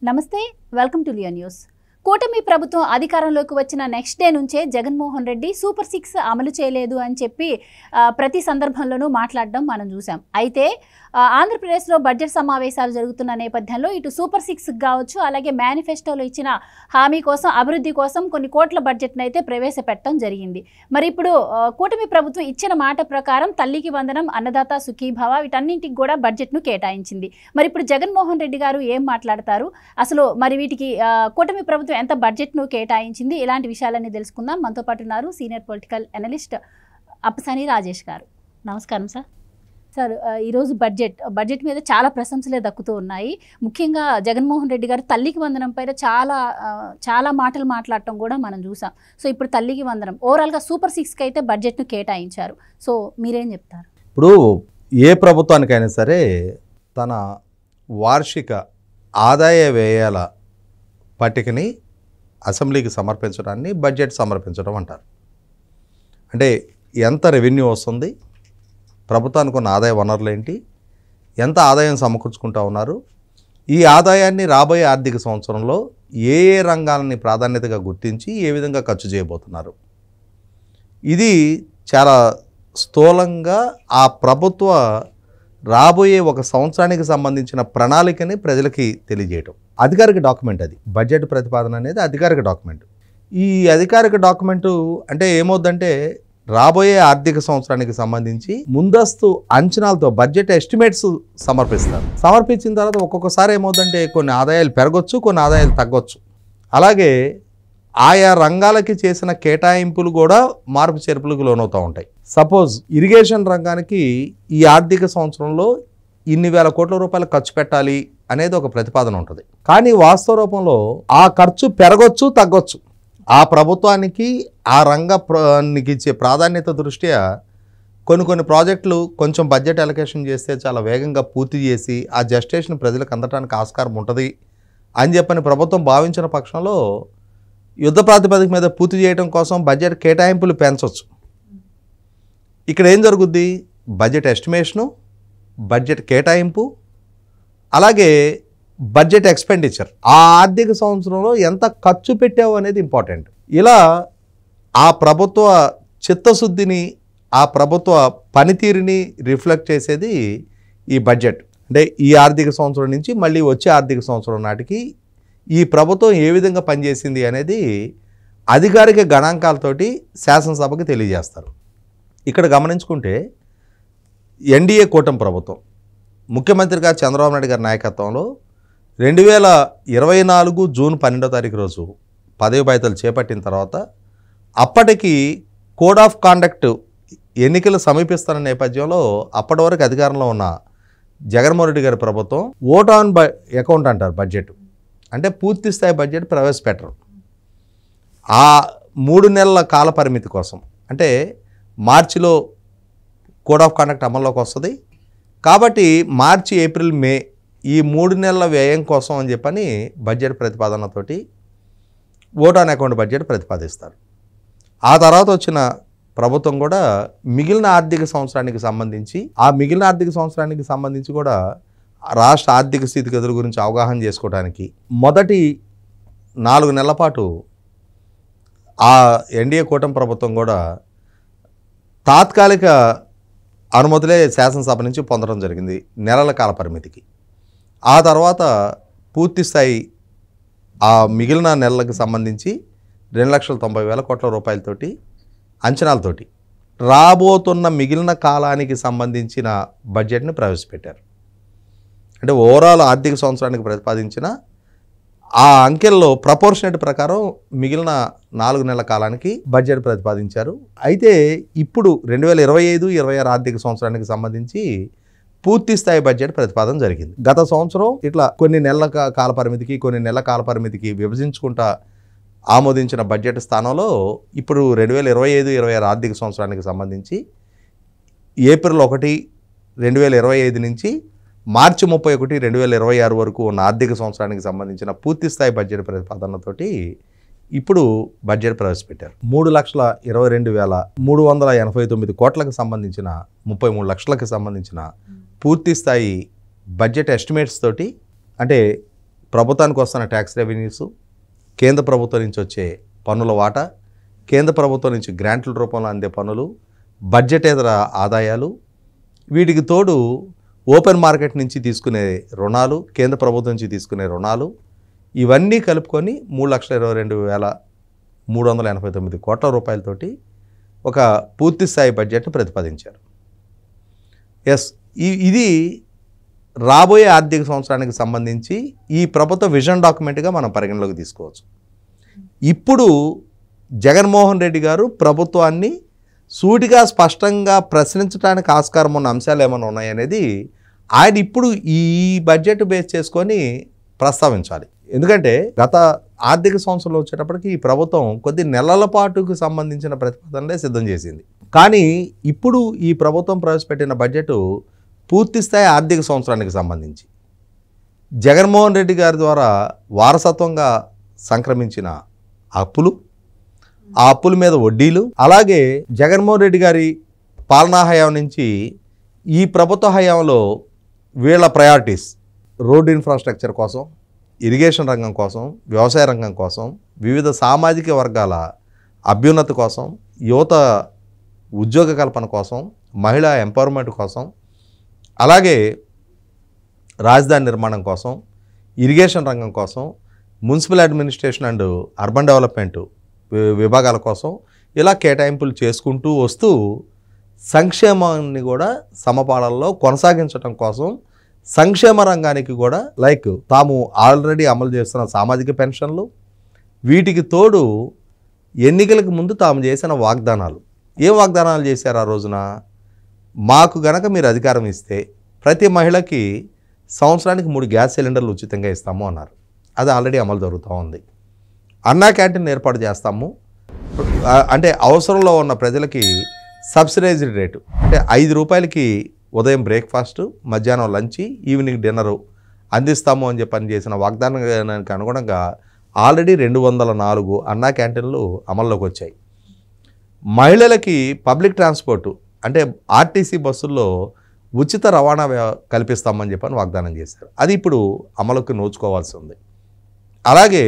నమస్తే welcome to Leo news. కూటమి ప్రభుత్వం అధికారంలోకి వచ్చిన నెక్స్ట్ డే నుంచే జగన్మోహన్ రెడ్డి సూపర్ 6 అమలు చేయలేదు అని చెప్పి ప్రతి సందర్భంలోనూ మాట్లాడడం మనం చూసాం. అయితే ఆంధ్రప్రదేశ్లో బడ్జెట్ సమావేశాలు జరుగుతున్న నేపథ్యంలో ఇటు సూపర్ 6 కావచ్చు, అలాగే మేనిఫెస్టోలో ఇచ్చిన హామీ కోసం అభివృద్ధి కోసం కొన్ని కోట్ల బడ్జెట్ను అయితే ప్రవేశపెట్టడం జరిగింది. మరి ఇప్పుడు కూటమి ప్రభుత్వం ఇచ్చిన మాట ప్రకారం తల్లికి వందనం, అన్నదాత సుఖీభవ వీటన్నింటికి కూడా బడ్జెట్ను కేటాయించింది. మరి ఇప్పుడు జగన్మోహన్ రెడ్డి గారు ఏం మాట్లాడతారు, అసలు మరి వీటికి కూటమి ప్రభుత్వం ఎంత బడ్జెట్ను కేటాయించింది, ఇలాంటి విషయాలన్నీ తెలుసుకుందాం. మనతో పాటు ఉన్నారు senior political analyst Appasani Rajesh గారు. నమస్కారం సార్. సార్, ఈరోజు బడ్జెట్ మీద చాలా ప్రశంసలే దక్కుతూ ఉన్నాయి. ముఖ్యంగా జగన్మోహన్ రెడ్డి గారు తల్లికి వందనం పైన చాలా మాటలు మాట్లాడటం కూడా మనం చూసాం. సో ఇప్పుడు తల్లికి వందనం ఓవరాల్గా సూపర్ 6కి అయితే బడ్జెట్ను కేటాయించారు. సో మీరేం చెప్తారు? ఇప్పుడు ఏ ప్రభుత్వానికైనా సరే తన వార్షిక ఆదాయ వ్యయాల పట్టికని అసెంబ్లీకి సమర్పించడాన్ని బడ్జెట్ సమర్పించడం అంటారు. అంటే ఎంత రెవెన్యూ వస్తుంది, ప్రభుత్వానికి ఉన్న ఆదాయ వనరులు ఏంటి, ఎంత ఆదాయం సమకూర్చుకుంటూ ఉన్నారు, ఈ ఆదాయాన్ని రాబోయే ఆర్థిక సంవత్సరంలో ఏ ఏ రంగాలని ప్రాధాన్యతగా గుర్తించి ఏ విధంగా ఖర్చు చేయబోతున్నారు, ఇది చాలా స్థూలంగా ఆ ప్రభుత్వ రాబోయే ఒక సంవత్సరానికి సంబంధించిన ప్రణాళికని ప్రజలకి తెలియజేయటం. అధికారిక డాక్యుమెంట్ అది. బడ్జెట్ ప్రతిపాదన అనేది అధికారిక డాక్యుమెంట్. ఈ అధికారిక డాక్యుమెంటు అంటే ఏమవుద్దంటే రాబోయే ఆర్థిక సంవత్సరానికి సంబంధించి ముందస్తు అంచనాలతో బడ్జెట్ ఎస్టిమేట్స్ సమర్పిస్తారు. సమర్పించిన తర్వాత ఒక్కొక్కసారి ఏమవుతుందంటే కొన్ని ఆదాయాలు పెరగొచ్చు, కొన్ని ఆదాయాలు తగ్గొచ్చు. అలాగే ఆయా రంగాలకి చేసిన కేటాయింపులు కూడా మార్పు చేర్పులకు లోనవుతూ ఉంటాయి. సపోజ్ ఇరిగేషన్ రంగానికి ఈ ఆర్థిక సంవత్సరంలో ఇన్ని వేల కోట్ల రూపాయలు ఖర్చు పెట్టాలి అనేది ఒక ప్రతిపాదన ఉంటుంది. కానీ వాస్తవ రూపంలో ఆ ఖర్చు పెరగొచ్చు, తగ్గొచ్చు. ఆ ప్రభుత్వానికి ఆ రంగానికి ఇచ్చే ప్రాధాన్యత దృష్ట్యా కొన్ని ప్రాజెక్టులు కొంచెం బడ్జెట్ అలొకేషన్ చేస్తే చాలా వేగంగా పూర్తి చేసి ఆ జస్టిఫికేషన్ ప్రజలకు అందటానికి ఆస్కారం ఉంటుంది అని చెప్పని ప్రభుత్వం భావించిన పక్షంలో యుద్ధ ప్రాతిపదిక మీద పూర్తి చేయడం కోసం బడ్జెట్ కేటాయింపులు పెంచవచ్చు. ఇక్కడ ఏం జరుగుద్ది? బడ్జెట్ ఎస్టిమేషను, బడ్జెట్ కేటాయింపు, అలాగే బడ్జెట్ ఎక్స్పెండిచర్, ఆ ఆర్థిక సంవత్సరంలో ఎంత ఖర్చు పెట్టావు అనేది ఇంపార్టెంట్. ఇలా ఆ ప్రభుత్వ చిత్తశుద్ధిని, ఆ ప్రభుత్వ పనితీరుని రిఫ్లెక్ట్ చేసేది ఈ బడ్జెట్. అంటే ఈ ఆర్థిక సంవత్సరం నుంచి మళ్ళీ వచ్చే ఆర్థిక సంవత్సరం నాటికి ఈ ప్రభుత్వం ఏ విధంగా పనిచేసింది అనేది అధికారిక గణాంకాలతోటి శాసనసభకి తెలియజేస్తారు. ఇక్కడ గమనించుకుంటే ఎన్డీఏ కూటమి ప్రభుత్వం ముఖ్యమంత్రిగా చంద్రబాబు నాయుడు గారి నాయకత్వంలో 2024 జూన్ 12వ తారీఖు రోజు పదవి బాధ్యతలు చేపట్టిన తర్వాత అప్పటికి కోడ్ ఆఫ్ కాండక్ట్ ఎన్నికలు సమీపిస్తున్న నేపథ్యంలో అప్పటి వరకు అధికారంలో ఉన్న జగన్మోహన్ రెడ్డి గారి ప్రభుత్వం ఓట్ ఆన్ అకౌంట్ అంటారు బడ్జెట్, అంటే పూర్తి స్థాయి బడ్జెట్ ప్రవేశపెట్టరు. ఆ 3 నెలల కాల పరిమితి కోసం, అంటే మార్చిలో కోడ్ ఆఫ్ కాండక్ట్ అమల్లోకి వస్తుంది కాబట్టి మార్చి, ఏప్రిల్, మే ఈ 3 నెలల వ్యయం కోసం అని చెప్పని బడ్జెట్ ప్రతిపాదనతోటి ఓట్ ఆన్ అకౌంట్ బడ్జెట్ ప్రతిపాదిస్తారు. ఆ తర్వాత వచ్చిన ప్రభుత్వం కూడా మిగిలిన ఆర్థిక సంవత్సరానికి సంబంధించి కూడా రాష్ట్ర ఆర్థిక స్థితిగతుల గురించి అవగాహన చేసుకోవడానికి మొదటి 4 నెలల పాటు ఆ ఎన్డీఏ కూటమి ప్రభుత్వం కూడా తాత్కాలిక అనుమతులే శాసనసభ నుంచి పొందడం జరిగింది నెలల కాల పరిమితికి. ఆ తర్వాత పూర్తి స్థాయి ఆ మిగిలిన నెలలకు సంబంధించి 2,90,000 కోట్ల రూపాయలతోటి అంచనాలతోటి రాబోతున్న మిగిలిన కాలానికి సంబంధించిన బడ్జెట్ని ప్రవేశపెట్టారు. అంటే ఓవరాల్ ఆర్థిక సంవత్సరానికి ప్రతిపాదించిన ఆ అంకెల్లో ప్రపోర్షనేట్ ప్రకారం మిగిలిన 4 నెలల కాలానికి బడ్జెట్ ప్రతిపాదించారు. అయితే ఇప్పుడు 2025-26 ఆర్థిక సంవత్సరానికి సంబంధించి పూర్తి స్థాయి బడ్జెట్ ప్రతిపాదన జరిగింది. గత సంవత్సరం ఇట్లా కొన్ని నెలల కాల పరిమితికి విభజించుకుంటా ఆమోదించిన బడ్జెట్ స్థానంలో ఇప్పుడు 2025-26 ఆర్థిక సంవత్సరానికి సంబంధించి ఏప్రిల్ 1, 2025 నుంచి మార్చి 31, 2026 వరకు ఉన్న ఆర్థిక సంవత్సరానికి సంబంధించిన పూర్తి స్థాయి బడ్జెట్ ప్రతిపాదనతోటి ఇప్పుడు బడ్జెట్ ప్రవేశపెట్టారు. 3,22,389 కోట్లకు సంబంధించిన 33 లక్షలకు సంబంధించిన పూర్తి స్థాయి బడ్జెట్ ఎస్టిమేట్స్ తోటి, అంటే ప్రభుత్వానికి వస్తున్న ట్యాక్స్ రెవెన్యూస్, కేంద్ర ప్రభుత్వం నుంచి వచ్చే పన్నుల వాటా, కేంద్ర ప్రభుత్వం నుంచి గ్రాంట్ల రూపంలో అందే పన్నులు, బడ్జెటేతర ఆదాయాలు, వీటికి తోడు ఓపెన్ మార్కెట్ నుంచి తీసుకునే రుణాలు, కేంద్ర ప్రభుత్వం నుంచి తీసుకునే రుణాలు, ఇవన్నీ కలుపుకొని 3,22,389 కోట్ల రూపాయలతోటి ఒక పూర్తిస్థాయి బడ్జెట్ను ప్రతిపాదించారు. ఇది రాబోయే ఆర్థిక సంవత్సరానికి సంబంధించి ఈ ప్రభుత్వ విజన్ డాక్యుమెంట్గా మనం పరిగణలోకి తీసుకోవచ్చు. ఇప్పుడు జగన్మోహన్ రెడ్డి గారు ప్రభుత్వాన్ని సూటిగా స్పష్టంగా ప్రశ్నించడానికి ఆస్కారం ఉన్న అంశాలు ఏమైనా ఉన్నాయనేది ఆయన ఇప్పుడు ఈ బడ్జెట్ బేస్ చేసుకొని ప్రస్తావించాలి. ఎందుకంటే గత ఆర్థిక సంవత్సరంలో వచ్చేటప్పటికి ఈ ప్రభుత్వం కొద్ది నెలల పాటుకు సంబంధించిన ప్రతిపాదనలే సిద్ధం చేసింది. కానీ ఇప్పుడు ఈ ప్రభుత్వం ప్రవేశపెట్టిన బడ్జెట్ పూర్తిస్థాయి ఆర్థిక సంవత్సరానికి సంబంధించి జగన్మోహన్ రెడ్డి గారి ద్వారా వారసత్వంగా సంక్రమించిన అప్పులు, ఆ అప్పుల మీద వడ్డీలు, అలాగే జగన్మోహన్ రెడ్డి గారి పాలనా హయాం నుంచి ఈ ప్రభుత్వ హయాంలో వీళ్ళ ప్రయారిటీస్ రోడ్ ఇన్ఫ్రాస్ట్రక్చర్ కోసం, ఇరిగేషన్ రంగం కోసం, వ్యవసాయ రంగం కోసం, వివిధ సామాజిక వర్గాల అభ్యున్నతి కోసం, యువత ఉద్యోగ కల్పన కోసం, మహిళా ఎంపవర్మెంట్ కోసం, అలాగే రాజధాని నిర్మాణం కోసం, ఇరిగేషన్ రంగం కోసం, municipal administration and urban development విభాగాల కోసం ఇలా కేటాయింపులు చేసుకుంటూ వస్తూ సంక్షేమాన్ని కూడా సమపాలనలో కొనసాగించడం కోసం సంక్షేమ రంగానికి కూడా తాము ఆల్రెడీ అమలు చేస్తున్న సామాజిక పెన్షన్లు, వీటికి తోడు ఎన్నికలకు ముందు తాము చేసిన వాగ్దానాలు. ఏం వాగ్దానాలు చేశారు ఆ రోజున? మాకు గనక మీరు అధికారం ఇస్తే ప్రతి మహిళకి సంవత్సరానికి 3 గ్యాస్ సిలిండర్లు ఉచితంగా ఇస్తాము అన్నారు. అది ఆల్రెడీ అమలు జరుగుతూ ఉంది. అన్నా క్యాంటీన్ ఏర్పాటు చేస్తాము, అంటే అవసరంలో ఉన్న ప్రజలకి సబ్సిడైజ్డ్ రేటు, అంటే 5 రూపాయలకి ఉదయం బ్రేక్ఫాస్ట్, మధ్యాహ్నం లంచ్, ఈవినింగ్ డిన్నరు అందిస్తాము అని చెప్పని చేసిన వాగ్దానానికి అనుగుణంగా ఆల్రెడీ 204 అన్నా క్యాంటీన్లు అమల్లోకి వచ్చాయి. మహిళలకి పబ్లిక్ ట్రాన్స్పోర్టు అంటే ఆర్టీసీ బస్సుల్లో ఉచిత రవాణా కల్పిస్తామని చెప్పని వాగ్దానం చేశారు. అది ఇప్పుడు అమలుకి నోచుకోవాల్సి ఉంది. అలాగే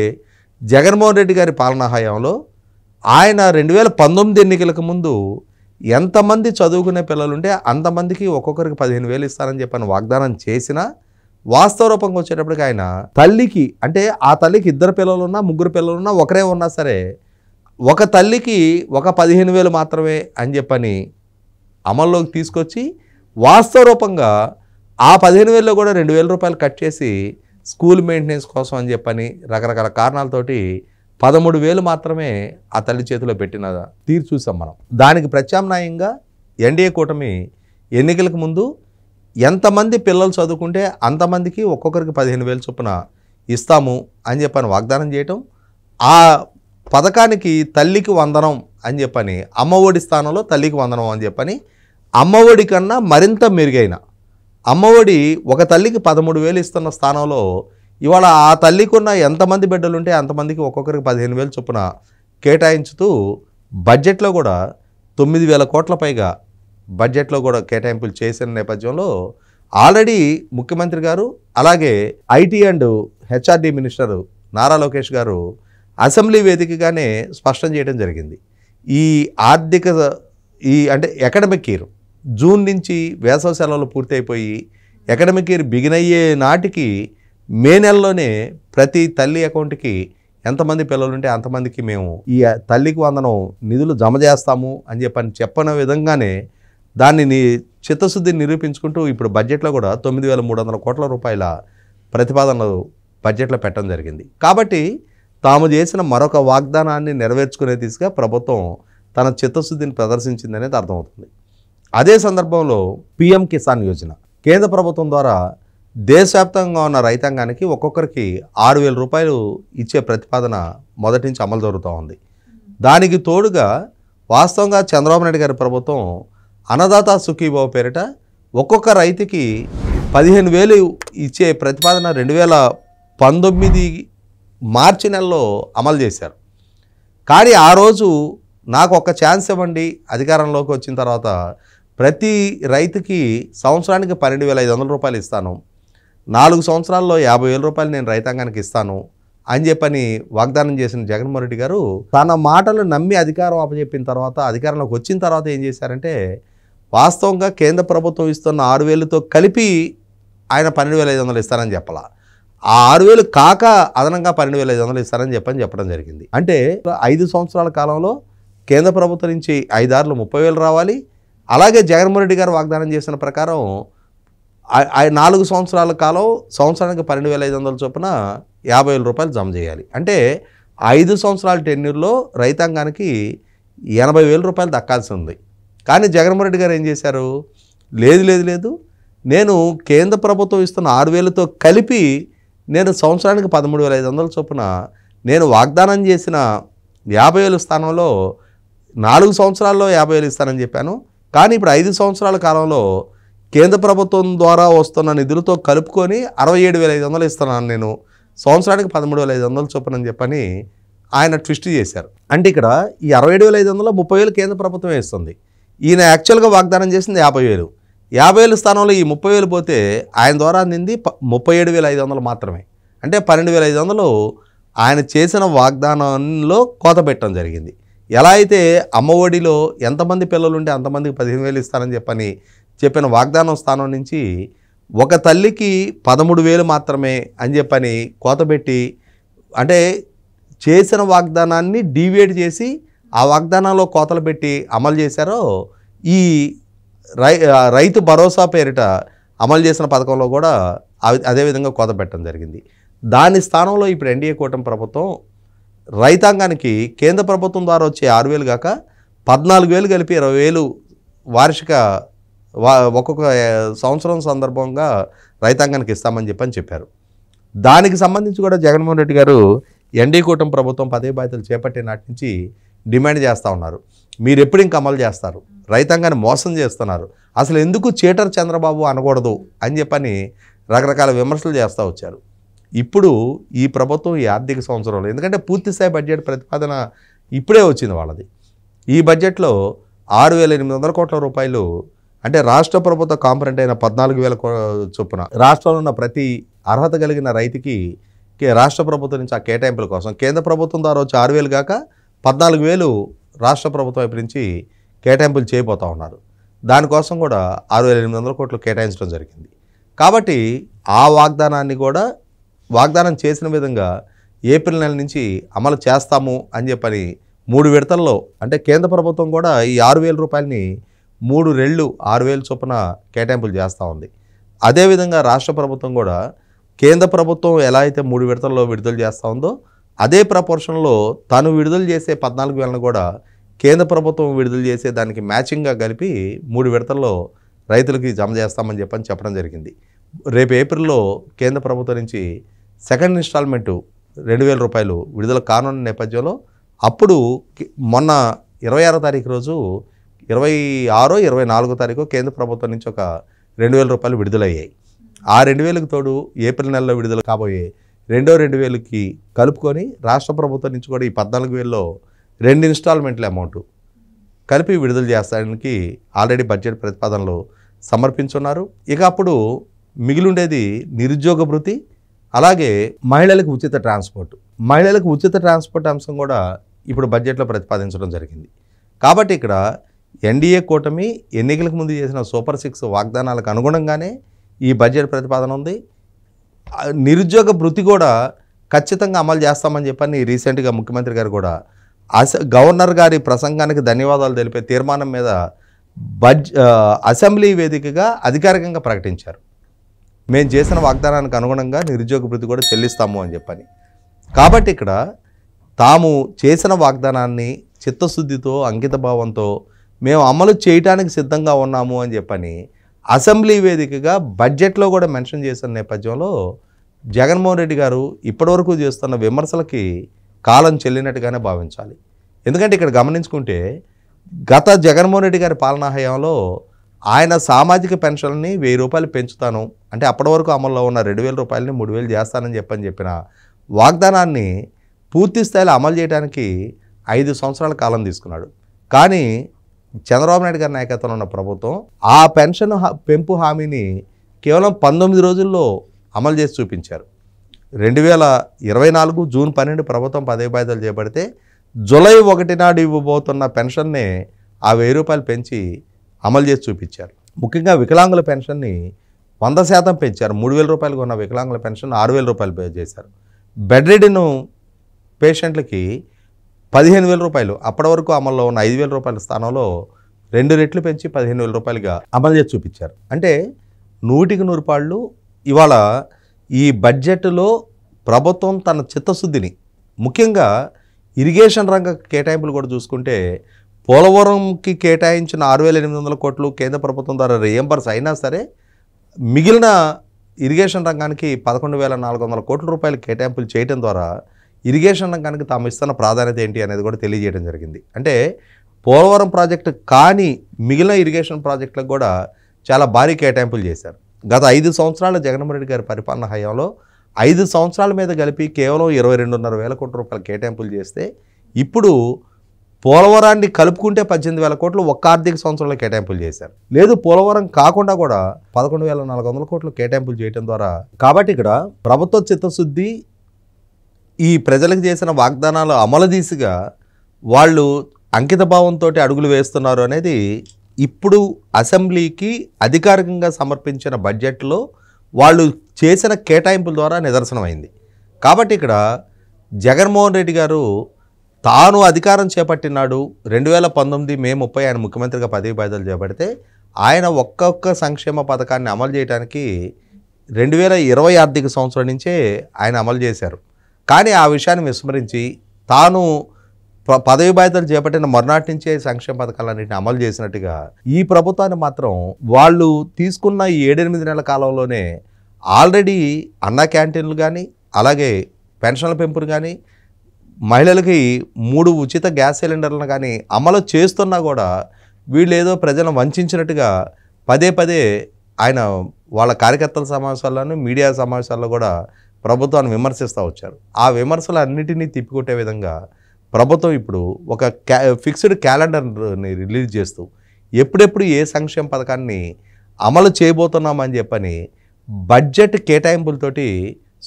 జగన్మోహన్ రెడ్డి గారి పాలనా హయాంలో ఆయన 2019 ఎన్నికలకు ముందు ఎంతమంది చదువుకునే పిల్లలుంటే అంతమందికి ఒక్కొక్కరికి 15,000 ఇస్తారని చెప్పని వాగ్దానం చేసినా వాస్తవ రూపంగా వచ్చేటప్పటికి ఆయన తల్లికి, అంటే ఆ తల్లికి 2 పిల్లలున్నా 3 పిల్లలున్నా ఒకరే ఉన్నా సరే ఒక తల్లికి ఒక 15,000 మాత్రమే అని చెప్పని అమల్లోకి తీసుకొచ్చి వాస్తవ రూపంగా ఆ 15,000లో కూడా 2,000 రూపాయలు కట్ చేసి స్కూల్ మెయింటెనెన్స్ కోసం అని చెప్పని రకరకాల కారణాలతోటి 13,000 మాత్రమే ఆ తల్లి చేతిలో పెట్టిన తీరు చూసాం మనం. దానికి ప్రత్యామ్నాయంగా ఎన్డీఏ కూటమి ఎన్నికలకు ముందు ఎంతమంది పిల్లలు చదువుకుంటే అంతమందికి ఒక్కొక్కరికి 15,000 చొప్పున ఇస్తాము అని చెప్పని వాగ్దానం చేయటం, ఆ పథకానికి తల్లికి వందనం అని చెప్పని, అమ్మఒడి స్థానంలో తల్లికి వందనం అని చెప్పని, అమ్మఒడి కన్నా మరింత మెరుగైన అమ్మఒడి ఒక తల్లికి 13,000 ఇస్తున్న స్థానంలో ఇవాళ ఆ తల్లికి ఉన్న ఎంతమంది బిడ్డలు ఉంటే అంతమందికి ఒక్కొక్కరికి 15,000 చొప్పున కేటాయించుతూ బడ్జెట్లో కూడా 9,000 కోట్ల పైగా బడ్జెట్లో కూడా కేటాయింపులు చేసిన నేపథ్యంలో ఆల్రెడీ ముఖ్యమంత్రి గారు అలాగే IT and HRD minister Nara Lokesh గారు అసెంబ్లీ వేదికగానే స్పష్టం చేయడం జరిగింది. ఈ ఆర్థిక అంటే అకాడమిక్ ఇయర్ జూన్ నుంచి వేసవి సెలవులు పూర్తయిపోయి అకాడమిక్ ఇయర్ బిగిన్ అయ్యే నాటికి మే నెలలోనే ప్రతి తల్లి అకౌంట్కి ఎంతమంది పిల్లలుంటే అంతమందికి మేము ఈ తల్లికి వందనం నిధులు జమ చేస్తాము అని చెప్పిన విధంగానే దాన్ని చిత్తశుద్ధిని నిరూపించుకుంటూ ఇప్పుడు బడ్జెట్లో కూడా 9,300 కోట్ల రూపాయల ప్రతిపాదనలు బడ్జెట్లో పెట్టడం జరిగింది. కాబట్టి తాము చేసిన మరొక వాగ్దానాన్ని నెరవేర్చుకునే దిశగా ప్రభుత్వం తన చిత్తశుద్ధిని ప్రదర్శించిందనేది అర్థమవుతుంది. అదే సందర్భంలో పీఎం కిసాన్ యోజన కేంద్ర ప్రభుత్వం ద్వారా దేశవ్యాప్తంగా ఉన్న రైతాంగానికి ఒక్కొక్కరికి 6,000 రూపాయలు ఇచ్చే ప్రతిపాదన మొదటి నుంచి అమలు జరుగుతూ ఉంది. దానికి తోడుగా వాస్తవంగా చంద్రబాబు నాయుడు గారి ప్రభుత్వం అన్నదాత సుఖీభావ పేరిట ఒక్కొక్క రైతుకి 15,000 ఇచ్చే ప్రతిపాదన 2019 మార్చి నెలలో అమలు చేశారు. కానీ ఆ రోజు నాకు ఒక ఛాన్స్ ఇవ్వండి, అధికారంలోకి వచ్చిన తర్వాత ప్రతి రైతుకి సంవత్సరానికి 12,500 రూపాయలు ఇస్తాను, 4 సంవత్సరాల్లో 50,000 రూపాయలు నేను రైతాంగానికి ఇస్తాను అని చెప్పని వాగ్దానం చేసిన జగన్మోహన్ రెడ్డి గారు తన మాటలు నమ్మి అధికారం అప్పచెప్పిన తర్వాత, అధికారంలోకి వచ్చిన తర్వాత ఏం చేశారంటే, వాస్తవంగా కేంద్ర ప్రభుత్వం ఇస్తున్న 6,000తో కలిపి ఆయన 12,500 ఇస్తారని చెప్పాల. ఆ 6,000 కాక అదనంగా 12,500 ఇస్తారని చెప్పడం జరిగింది. అంటే 5 సంవత్సరాల కాలంలో కేంద్ర ప్రభుత్వం నుంచి 5 ఆరులు 30,000 రావాలి. అలాగే జగన్మోహన్ రెడ్డి గారు వాగ్దానం చేసిన ప్రకారం 4 సంవత్సరాల కాలం సంవత్సరానికి 12,500 చొప్పున 50,000 రూపాయలు జమ చేయాలి. అంటే 5 సంవత్సరాల టెన్యూర్లో రైతాంగానికి 80,000 రూపాయలు దక్కాల్సి ఉంది. కానీ జగన్మోహన్ రెడ్డి గారు ఏం చేశారు, లేదు నేను కేంద్ర ప్రభుత్వం ఇస్తున్న 6,000తో కలిపి నేను సంవత్సరానికి 13,500 చొప్పున నేను వాగ్దానం చేసిన 50,000 స్థానంలో 4 సంవత్సరాల్లో 50,000 ఇస్తానని చెప్పాను. కానీ ఇప్పుడు 5 సంవత్సరాల కాలంలో కేంద్ర ప్రభుత్వం ద్వారా వస్తున్న నిధులతో కలుపుకొని 67,500 ఇస్తున్నాను నేను, సంవత్సరానికి 13,500 చొప్పున అని చెప్పని ఆయన ట్విస్ట్ చేశారు. అంటే ఇక్కడ ఈ 67,500లో 30,000 కేంద్ర ప్రభుత్వమే ఇస్తుంది. ఈయన యాక్చువల్గా వాగ్దానం చేసింది 50,000. 50,000 స్థానంలో ఈ 30,000 పోతే ఆయన ద్వారా అందింది 37,500 మాత్రమే. అంటే 12,500 ఆయన చేసిన వాగ్దానంలో కోత పెట్టడం జరిగింది. ఎలా అయితే అమ్మఒడిలో ఎంతమంది పిల్లలు ఉంటే అంతమందికి 15,000 ఇస్తారని చెప్పిన వాగ్దానం స్థానం నుంచి ఒక తల్లికి 13,000 మాత్రమే అని చెప్పని కోతబెట్టి, అంటే చేసిన వాగ్దానాన్ని డీవియేట్ చేసి ఆ వాగ్దానంలో కోతలు పెట్టి అమలు చేశారో, ఈ రైతు భరోసా పేరిట అమలు చేసిన పథకంలో కూడా అదేవిధంగా కోత పెట్టడం జరిగింది. దాని స్థానంలో ఇప్పుడు ఎన్డీఏ కూటమి ప్రభుత్వం రైతాంగానికి కేంద్ర ప్రభుత్వం ద్వారా వచ్చే 6,000 కాక 14,000 కలిపి 20,000 వార్షిక ఒక్కొక్క సంవత్సరం సందర్భంగా రైతాంగానికి ఇస్తామని చెప్పారు. దానికి సంబంధించి కూడా జగన్మోహన్ రెడ్డి గారు ఎన్డీఏ కూటమి ప్రభుత్వం పదవి బాధ్యతలు చేపట్టే నాటి నుంచి డిమాండ్ చేస్తూ ఉన్నారు, మీరు ఎప్పుడు ఇంకా అమలు చేస్తారు, రైతాంగాన్ని మోసం చేస్తున్నారు, అసలు ఎందుకు చీటర్ చంద్రబాబు అనకూడదు అని చెప్పని రకరకాల విమర్శలు చేస్తూ వచ్చారు. ఇప్పుడు ఈ ప్రభుత్వం ఈ ఆర్థిక సంవత్సరంలో, ఎందుకంటే పూర్తిస్థాయి బడ్జెట్ ప్రతిపాదన ఇప్పుడే వచ్చింది వాళ్ళది, ఈ బడ్జెట్లో 6,800 కోట్ల రూపాయలు, అంటే రాష్ట్ర ప్రభుత్వ కాంపొనెంట్ అయిన 14,000 చొప్పున రాష్ట్రంలో ఉన్న ప్రతి అర్హత కలిగిన రైతుకి రాష్ట్ర ప్రభుత్వం నుంచి ఆ కేటాయింపుల కోసం కేంద్ర ప్రభుత్వం ద్వారా వచ్చి 6,000 కాక 14,000 రాష్ట్ర ప్రభుత్వం వైపు నుంచి కేటాయింపులు చేయబోతూ ఉన్నారు. దానికోసం కూడా 6,800 కోట్లు కేటాయించడం జరిగింది. కాబట్టి ఆ వాగ్దానాన్ని కూడా వాగ్దానం చేసిన విధంగా ఏప్రిల్ నెల నుంచి అమలు చేస్తాము అని చెప్పని 3 విడతల్లో, అంటే కేంద్ర ప్రభుత్వం కూడా ఈ 6,000 రూపాయలని 3 రెళ్ళు 6,000 చొప్పున కేటాయింపులు చేస్తూ ఉంది. అదేవిధంగా రాష్ట్ర ప్రభుత్వం కూడా కేంద్ర ప్రభుత్వం ఎలా అయితే 3 విడతల్లో విడుదల చేస్తూ ఉందో అదే ప్రపోర్షన్లో తను విడుదల చేసే 14,000ను కూడా కేంద్ర ప్రభుత్వం విడుదల చేసే దానికి మ్యాచింగ్గా కలిపి 3 విడతల్లో రైతులకి జమ చేస్తామని చెప్పడం జరిగింది. రేపు ఏప్రిల్లో కేంద్ర ప్రభుత్వం నుంచి సెకండ్ ఇన్స్టాల్మెంటు 2,000 రూపాయలు విడుదల కానున్న నేపథ్యంలో అప్పుడు మొన్న 26వ తారీఖు రోజు 26, 24వ తారీఖు కేంద్ర ప్రభుత్వం నుంచి ఒక 2,000 రూపాయలు విడుదలయ్యాయి. ఆ 2,000కి తోడు ఏప్రిల్ నెలలో విడుదల కాబోయే 2,000కి కలుపుకొని రాష్ట్ర ప్రభుత్వం నుంచి కూడా ఈ 14,000లో 2 ఇన్స్టాల్మెంట్ల అమౌంట్ కలిపి విడుదల చేస్తానికి ఆల్రెడీ బడ్జెట్ ప్రతిపాదనలు సమర్పించున్నారు. ఇక అప్పుడు మిగిలిండేది నిరుద్యోగ భృతి, అలాగే మహిళలకు ఉచిత ట్రాన్స్పోర్ట్. మహిళలకు ఉచిత ట్రాన్స్పోర్ట్ అంశం కూడా ఇప్పుడు బడ్జెట్లో ప్రతిపాదించడం జరిగింది. కాబట్టి ఇక్కడ ఎన్డీఏ కూటమి ఎన్నికలకు ముందు చేసిన సూపర్ 6 వాగ్దానాలకు అనుగుణంగానే ఈ బడ్జెట్ ప్రతిపాదన ఉంది. నిరుద్యోగ భృతి కూడా ఖచ్చితంగా అమలు చేస్తామని చెప్పని రీసెంట్గా ముఖ్యమంత్రి గారు కూడా గవర్నర్ గారి ప్రసంగానికి ధన్యవాదాలు తెలిపే తీర్మానం మీద అసెంబ్లీ వేదికగా అధికారికంగా ప్రకటించారు. మేము చేసిన వాగ్దానానికి అనుగుణంగా నిరుద్యోగ భృతి కూడా చెల్లిస్తాము అని చెప్పని. కాబట్టి ఇక్కడ తాము చేసిన వాగ్దానాన్ని చిత్తశుద్ధితో అంకితభావంతో మేము అమలు చేయడానికి సిద్ధంగా ఉన్నాము అని చెప్పని అసెంబ్లీ వేదికగా బడ్జెట్లో కూడా మెన్షన్ చేసిన నేపథ్యంలో జగన్మోహన్ రెడ్డి గారు ఇప్పటివరకు చేస్తున్న విమర్శలకి కాలం చెల్లినట్టుగానే భావించాలి. ఎందుకంటే ఇక్కడ గమనించుకుంటే గత జగన్మోహన్ రెడ్డి గారి పాలనా హయాంలో ఆయన సామాజిక పెన్షన్ని 1,000 రూపాయలు పెంచుతాను అంటే అప్పటి వరకు అమల్లో ఉన్న 2,000 రూపాయలని 3,000 చేస్తానని చెప్పిన వాగ్దానాన్ని పూర్తి స్థాయిలో అమలు చేయడానికి 5 సంవత్సరాల కాలం తీసుకున్నాడు. కానీ చంద్రబాబు నాయుడు గారి నాయకత్వంలో ఉన్న ప్రభుత్వం ఆ పెన్షన్ పెంపు హామీని కేవలం 19 రోజుల్లో అమలు చేసి చూపించారు. 2024 జూన్ 12 ప్రభుత్వం పదవి బాధ్యతలు చేపడితే జూలై 1 నాడు ఇవ్వబోతున్న పెన్షన్ని ఆ 1000 రూపాయలు పెంచి అమలు చేసి చూపించారు. ముఖ్యంగా వికలాంగుల పెన్షన్ని 100% పెంచారు. 3000 రూపాయలు ఉన్న వికలాంగుల పెన్షన్ 6000 రూపాయలు పే చేశారు. బెడ్ రిడెన్ పేషెంట్లకి 15000 రూపాయలు, అప్పటి వరకు అమల్లో ఉన్న 5000 రూపాయల స్థానంలో 2 రెట్లు పెంచి 15000 రూపాయలుగా అమలు చేసి చూపించారు. అంటే 100కి 100 పాళ్ళు ఇవాళ ఈ బడ్జెట్లో ప్రభుత్వం తన చిత్తశుద్ధిని, ముఖ్యంగా ఇరిగేషన్ రంగ కేటాయింపులు కూడా చూసుకుంటే పోలవరంకి కేటాయించిన 6800 కోట్లు కేంద్ర ప్రభుత్వం ద్వారా రియంబర్స్ అయినా సరే మిగిలిన ఇరిగేషన్ రంగానికి 11400 కోట్ల రూపాయలు కేటాయింపులు చేయడం ద్వారా ఇరిగేషన్ రంగానికి తాము ఇస్తున్న ప్రాధాన్యత ఏంటి అనేది కూడా తెలియజేయడం జరిగింది. అంటే పోలవరం ప్రాజెక్టు కానీ మిగిలిన ఇరిగేషన్ ప్రాజెక్టులకు కూడా చాలా భారీ కేటాయింపులు చేశారు. గత 5 సంవత్సరాల జగన్మోహన్ రెడ్డి గారి పరిపాలన హయాంలో 5 సంవత్సరాల మీద కలిపి కేవలం 22,500 కోట్ల రూపాయల కేటాయింపులు చేస్తే ఇప్పుడు పోలవరాన్ని కలుపుకుంటే 18,000 కోట్లు ఒక్క ఆర్థిక సంవత్సరంలో కేటాయింపులు చేశారు. లేదు పోలవరం కాకుండా కూడా 11,400 కోట్లు కేటాయింపులు చేయడం ద్వారా, కాబట్టి ఇక్కడ ప్రభుత్వ చిత్తశుద్ధి ఈ ప్రజలకు చేసిన వాగ్దానాలు అమలు దిశగా వాళ్ళు అంకిత భావంతో అడుగులు వేస్తున్నారు అనేది ఇప్పుడు అసెంబ్లీకి అధికారికంగా సమర్పించిన బడ్జెట్లో వాళ్ళు చేసిన కేటాయింపుల ద్వారా నిదర్శనమైంది. కాబట్టి ఇక్కడ జగన్మోహన్ రెడ్డి గారు తాను అధికారం చేపట్టినాడు 2019 మే 30 ఆయన ముఖ్యమంత్రిగా పదవి బాధ్యతలు చేపడితే ఆయన ఒక్కొక్క సంక్షేమ పథకాన్ని అమలు చేయడానికి 2020 ఆర్థిక సంవత్సరం నుంచే ఆయన అమలు చేశారు. కానీ ఆ విషయాన్ని విస్మరించి తాను పదవి బాధ్యతలు చేపట్టిన మరునాటి నుంచే సంక్షేమ పథకాలన్నింటినీ అమలు చేసినట్టుగా ఈ ప్రభుత్వాన్ని మాత్రం వాళ్ళు తీసుకున్న ఈ 7-8 నెలల కాలంలోనే ఆల్రెడీ అన్న క్యాంటీన్లు కానీ, అలాగే పెన్షన్ల పెంపును కానీ, మహిళలకి 3 ఉచిత గ్యాస్ సిలిండర్లను కానీ అమలు చేస్తున్నా కూడా వీళ్ళు ఏదో ప్రజలను వంచినట్టుగా పదే ఆయన వాళ్ళ కార్యకర్తల సమావేశాల్లోనూ మీడియా సమావేశాల్లో కూడా ప్రభుత్వాన్ని విమర్శిస్తూ వచ్చారు. ఆ విమర్శలన్నిటినీ తిప్పికొట్టే విధంగా ప్రభుత్వం ఇప్పుడు ఒక ఫిక్స్డ్ క్యాలెండర్ని రిలీజ్ చేస్తూ ఎప్పుడెప్పుడు ఏ సంక్షేమ పథకాన్ని అమలు చేయబోతున్నామని చెప్పని బడ్జెట్ కేటాయింపులతోటి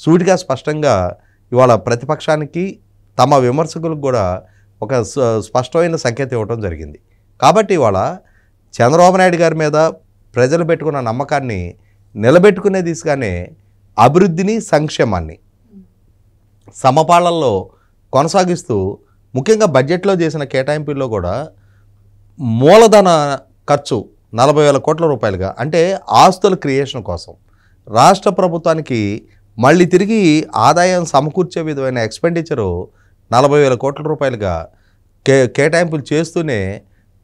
సూటిగా స్పష్టంగా ఇవాళ ప్రతిపక్షానికి తమ విమర్శకులకు కూడా ఒక స్పష్టమైన సంకేతం ఇవ్వడం జరిగింది. కాబట్టి ఇవాళ చంద్రబాబు నాయుడు గారి మీద ప్రజలు పెట్టుకున్న నమ్మకాన్ని నిలబెట్టుకునే దిశగానే అభివృద్ధిని, సంక్షేమాన్ని సమపాళ్లలో కొనసాగిస్తూ ముఖ్యంగా బడ్జెట్లో చేసిన కేటాయింపుల్లో కూడా మూలధన ఖర్చు 40,000 కోట్ల రూపాయలుగా, అంటే ఆస్తుల క్రియేషన్ కోసం రాష్ట్ర ప్రభుత్వానికి మళ్ళీ తిరిగి ఆదాయం సమకూర్చే విధమైన ఎక్స్పెండిచరు 40,000 కోట్ల రూపాయలుగా కేటాయింపులు చేస్తూనే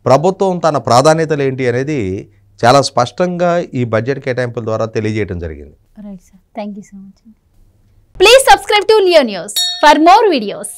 ప్రభుత్వం తన ప్రాధాన్యతలు ఏంటి అనేది చాలా స్పష్టంగా ఈ బడ్జెట్ కేటాయింపుల ద్వారా తెలియజేయడం జరిగింది. Right sir, thank you so much. Please subscribe to Leo news for more videos.